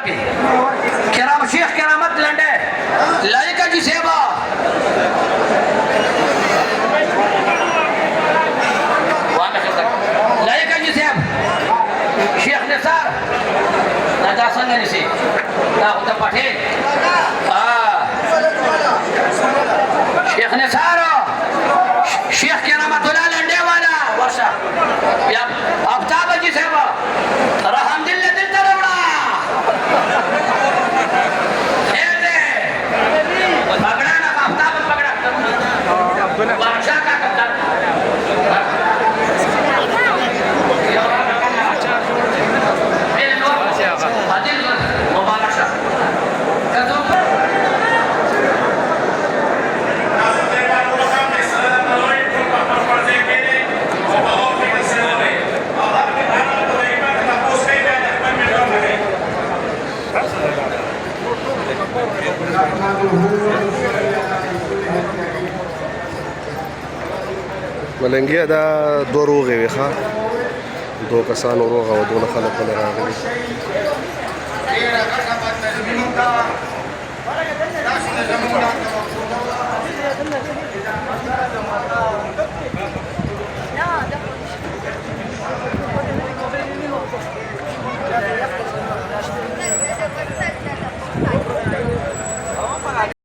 کرام شیخ کرامت لنڈے لائکہ جی سیبا لائکہ جی سیب شیخ نصار نجا سنگا نسی دا خودتا پٹھے شیخ نصار شیخ کرامت اللہ لنڈے والا ورشا افتاب جی سیبا رحم دل دل تروڑا پکڑا نا افتاب پکڑا ورشا کا کتر ملنګیا دا دوه روغې وې ښه دوه کسانو روغه او دونه خلک ونه راغلي